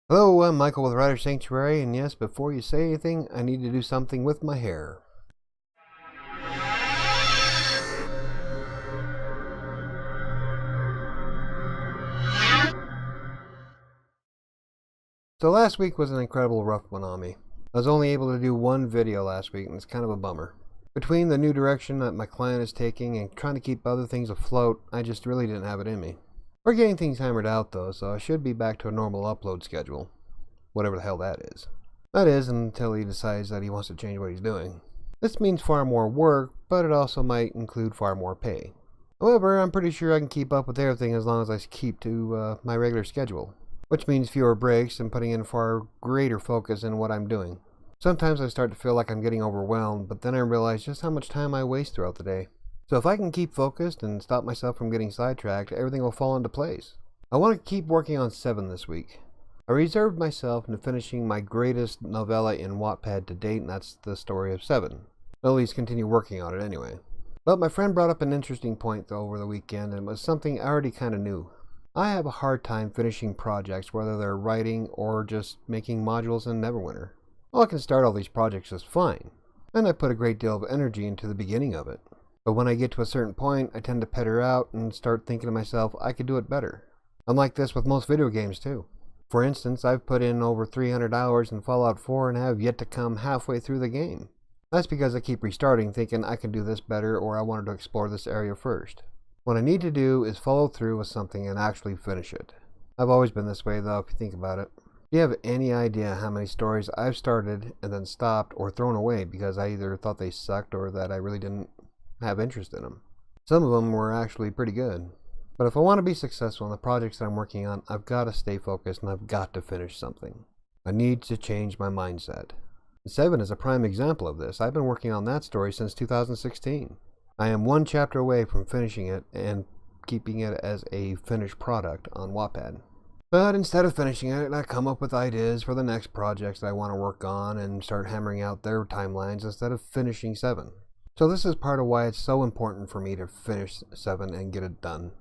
Hello, I'm Michael with Writer Sanctuary, and yes, before you say anything, I need to do something with my hair. So last week was an incredible rough one on me. I was only able to do one video last week, and it's kind of a bummer. Between the new direction that my client is taking and trying to keep other things afloat, I just really didn't have it in me. We're getting things hammered out though, so I should be back to a normal upload schedule. Whatever the hell that is. That is, until he decides that he wants to change what he's doing. This means far more work, but it also might include far more pay. However, I'm pretty sure I can keep up with everything as long as I keep to my regular schedule, which means fewer breaks and putting in far greater focus in what I'm doing. Sometimes I start to feel like I'm getting overwhelmed, but then I realize just how much time I waste throughout the day. So if I can keep focused and stop myself from getting sidetracked, everything will fall into place. I want to keep working on 7 this week. I reserved myself into finishing my greatest novella in Wattpad to date, and that's the story of 7. I'll at least continue working on it anyway. But my friend brought up an interesting point though over the weekend, and it was something I already kind of knew. I have a hard time finishing projects, whether they're writing or just making modules in Neverwinter. Well, I can start all these projects just fine, and I put a great deal of energy into the beginning of it. But when I get to a certain point, I tend to petter out and start thinking to myself, I could do it better. I'm like this with most video games too. For instance, I've put in over 300 hours in Fallout 4 and have yet to come halfway through the game. That's because I keep restarting thinking I can do this better or I wanted to explore this area first. What I need to do is follow through with something and actually finish it. I've always been this way though, if you think about it. Do you have any idea how many stories I've started and then stopped or thrown away because I either thought they sucked or that I really didn't have interest in them? Some of them were actually pretty good. But if I want to be successful in the projects that I'm working on, I've got to stay focused and I've got to finish something. I need to change my mindset. 7 is a prime example of this. I've been working on that story since 2016. I am 1 chapter away from finishing it and keeping it as a finished product on Wattpad. But instead of finishing it, I come up with ideas for the next projects that I want to work on and start hammering out their timelines instead of finishing 7. So this is part of why it's so important for me to finish 7 and get it done.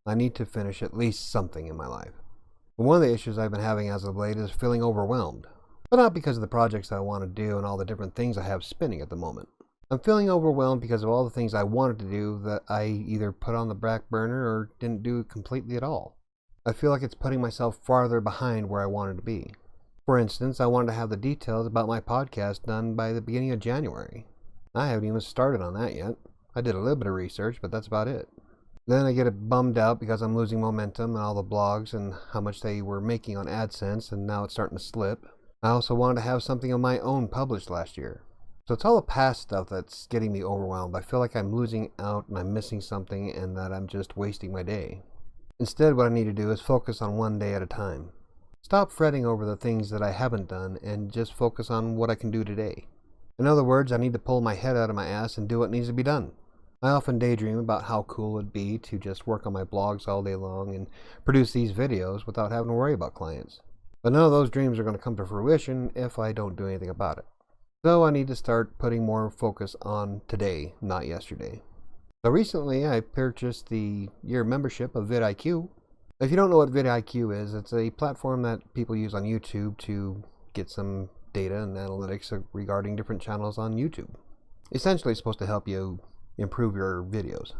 I need to finish at least something in my life. But one of the issues I've been having as of late is feeling overwhelmed. But not because of the projects that I want to do and all the different things I have spinning at the moment. I'm feeling overwhelmed because of all the things I wanted to do that I either put on the back burner or didn't do completely at all. I feel like it's putting myself farther behind where I wanted to be. For instance, I wanted to have the details about my podcast done by the beginning of January. I haven't even started on that yet. I did a little bit of research, but that's about it. Then I get bummed out because I'm losing momentum and all the blogs and how much they were making on AdSense, and now it's starting to slip. I also wanted to have something of my own published last year. So it's all the past stuff that's getting me overwhelmed. I feel like I'm losing out and I'm missing something and that I'm just wasting my day. Instead, what I need to do is focus on 1 day at a time. Stop fretting over the things that I haven't done and just focus on what I can do today. In other words, I need to pull my head out of my ass and do what needs to be done. I often daydream about how cool it'd be to just work on my blogs all day long and produce these videos without having to worry about clients. But none of those dreams are going to come to fruition if I don't do anything about it. So I need to start putting more focus on today, not yesterday. So recently I purchased the year membership of VidIQ. If you don't know what VidIQ is, it's a platform that people use on YouTube to get some data and analytics regarding different channels on YouTube. Essentially, it's supposed to help you improve your videos.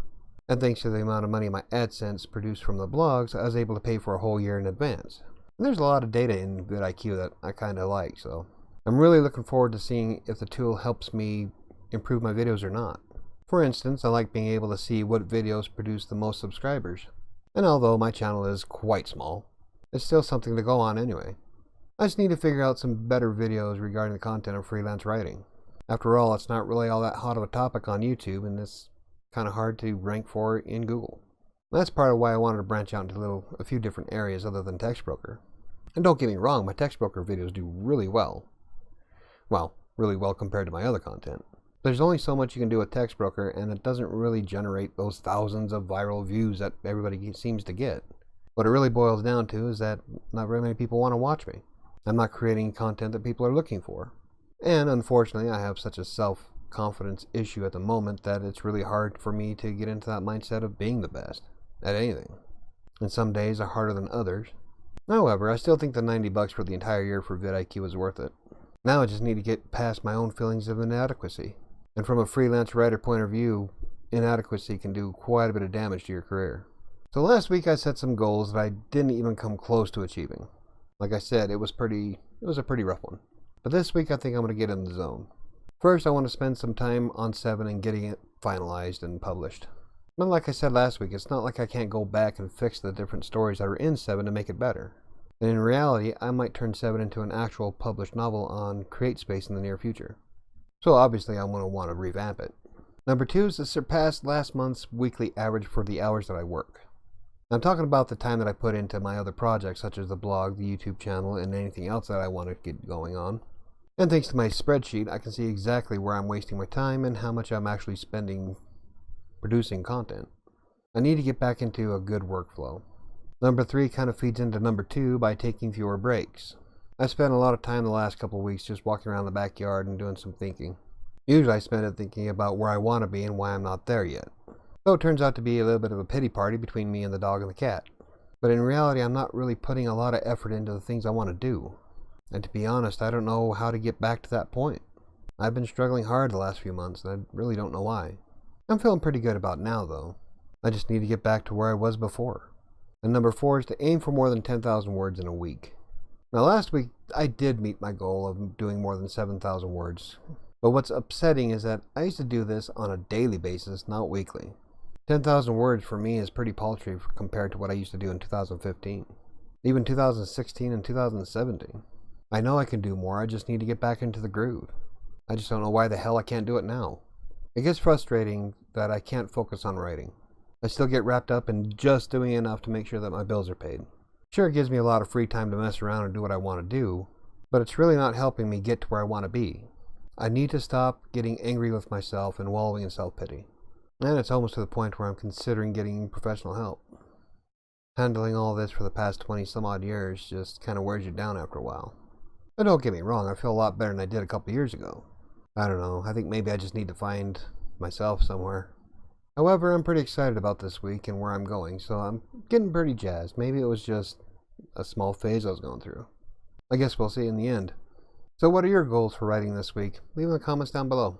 And thanks to the amount of money my AdSense produced from the blogs, I was able to pay for a whole year in advance. And there's a lot of data in VidIQ that I kind of like, so I'm really looking forward to seeing if the tool helps me improve my videos or not. For instance, I like being able to see what videos produce the most subscribers. And although my channel is quite small, it's still something to go on anyway. I just need to figure out some better videos regarding the content of freelance writing. After all, it's not really all that hot of a topic on YouTube, and it's kind of hard to rank for in Google. That's part of why I wanted to branch out into a few different areas other than text broker. And don't get me wrong, my text broker videos do really well. Well, really well compared to my other content. There's only so much you can do with text broker, and it doesn't really generate those thousands of viral views that everybody seems to get. What it really boils down to is that not very many people want to watch me. I'm not creating content that people are looking for. And unfortunately, I have such a self-confidence issue at the moment that it's really hard for me to get into that mindset of being the best at anything. And some days are harder than others. However, I still think the $90 for the entire year for VidIQ is worth it. Now I just need to get past my own feelings of inadequacy. And from a freelance writer point of view, inadequacy can do quite a bit of damage to your career. So last week I set some goals that I didn't even come close to achieving. Like I said, it was a pretty rough one. But this week I think I'm going to get in the zone. First, I want to spend some time on 7 and getting it finalized and published. But like I said last week, it's not like I can't go back and fix the different stories that are in 7 to make it better. And in reality, I might turn 7 into an actual published novel on CreateSpace in the near future. So obviously I'm going to want to revamp it. Number 2 is to surpass last month's weekly average for the hours that I work. I'm talking about the time that I put into my other projects, such as the blog, the YouTube channel, and anything else that I want to get going on. And thanks to my spreadsheet, I can see exactly where I'm wasting my time and how much I'm actually spending producing content. I need to get back into a good workflow. Number 3 kind of feeds into number 2 by taking fewer breaks. I spent a lot of time the last couple of weeks just walking around the backyard and doing some thinking. Usually I spend it thinking about where I want to be and why I'm not there yet. So it turns out to be a little bit of a pity party between me and the dog and the cat. But in reality, I'm not really putting a lot of effort into the things I want to do. And to be honest, I don't know how to get back to that point. I've been struggling hard the last few months, and I really don't know why. I'm feeling pretty good about now, though. I just need to get back to where I was before. And number 4 is to aim for more than 10,000 words in a week. Now last week, I did meet my goal of doing more than 7,000 words. But what's upsetting is that I used to do this on a daily basis, not weekly. 10,000 words for me is pretty paltry compared to what I used to do in 2015. Even 2016 and 2017. I know I can do more, I just need to get back into the groove. I just don't know why the hell I can't do it now. It gets frustrating that I can't focus on writing. I still get wrapped up in just doing enough to make sure that my bills are paid. Sure, it gives me a lot of free time to mess around and do what I want to do, but it's really not helping me get to where I want to be. I need to stop getting angry with myself and wallowing in self-pity. And it's almost to the point where I'm considering getting professional help. Handling all this for the past 20 some odd years just kind of wears you down after a while. But don't get me wrong, I feel a lot better than I did a couple years ago. I don't know, I think maybe I just need to find myself somewhere. However, I'm pretty excited about this week and where I'm going, so I'm getting pretty jazzed. Maybe it was just a small phase I was going through. I guess we'll see in the end. So what are your goals for writing this week? Leave in the comments down below.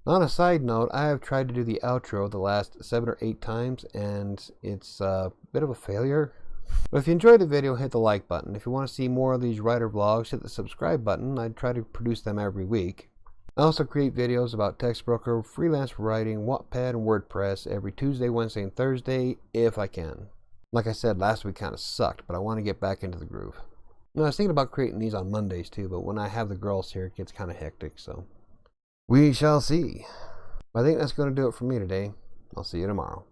On a side note, I have tried to do the outro the last 7 or 8 times, and it's a bit of a failure. But if you enjoyed the video, hit the like button. If you want to see more of these writer vlogs, hit the subscribe button. I try to produce them every week. I also create videos about text broker, freelance writing, Wattpad, and WordPress every Tuesday, Wednesday, and Thursday, if I can. Like I said, last week kind of sucked, but I want to get back into the groove. Now, I was thinking about creating these on Mondays too, but when I have the girls here, it gets kind of hectic, so we shall see. I think that's going to do it for me today. I'll see you tomorrow.